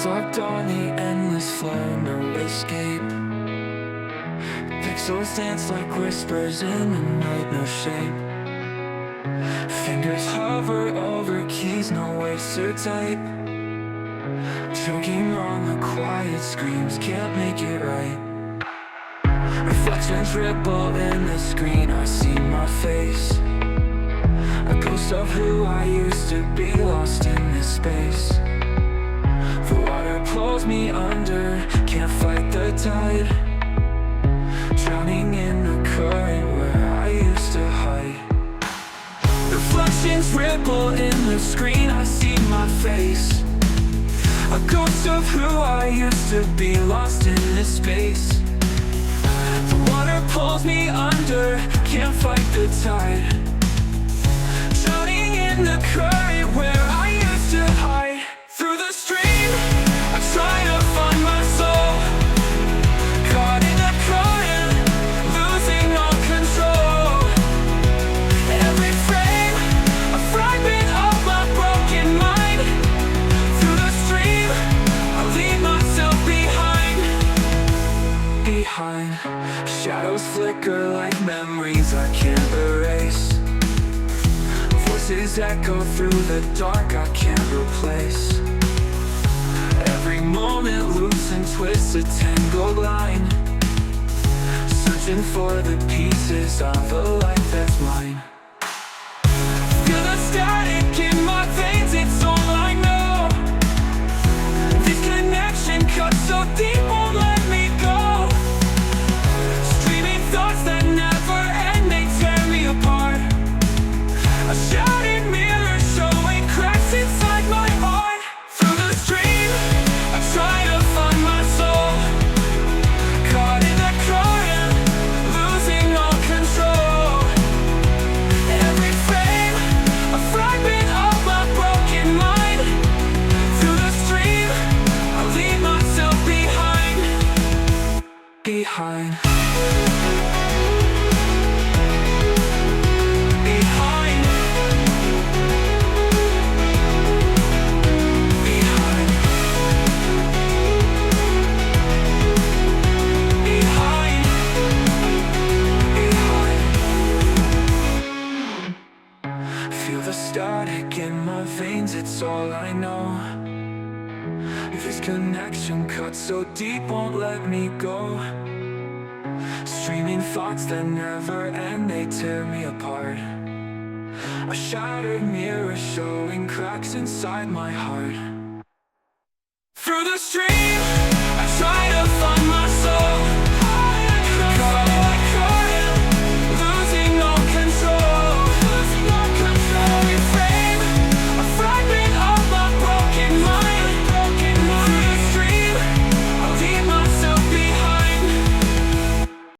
Locked on the endless flow, no escape. Pixels dance like whispers in the night, no shape. Fingers hover over keys, no waves to type. Choking on the quiet screams, can't make it right. Reflections ripple in the screen, I see my face. A ghost of who I used to be, lost in this space. The water pulls me under, can't fight the tide. Drowning in the current where I used to hide. Reflections ripple in the screen, I see my face. A ghost of who I used to be, lost in this space. The water pulls me under, can't fight the tide. Drowning in the current where I used to hide. Through the stream, I try to find my soul. Caught in the current, losing all control. Every frame, a fragment of my broken mind. Through the stream, I leave myself behind. Shadows flicker like memories I can't erase. Voices echo through the dark I can't replace. Every moment loops and twists a tangled line, searching for the pieces of a life that's mine. Feel the static in my veins, it's all I know. This connection cuts so deep, won't let me go. Streaming thoughts that never end, they tear me apart. A shattered mirror showing cracks inside my heart. Through the stream, I try to find my soul. Caught in the current, losing all control. Every frame, a fragment of my broken mind. Through the stream, I leave myself behind. Behind. Feel the static in my veins, it's all I know. This connection cuts so deep, won't let me go. Streaming thoughts that never end, they tear me apart. A shattered mirror showing cracks inside my heart.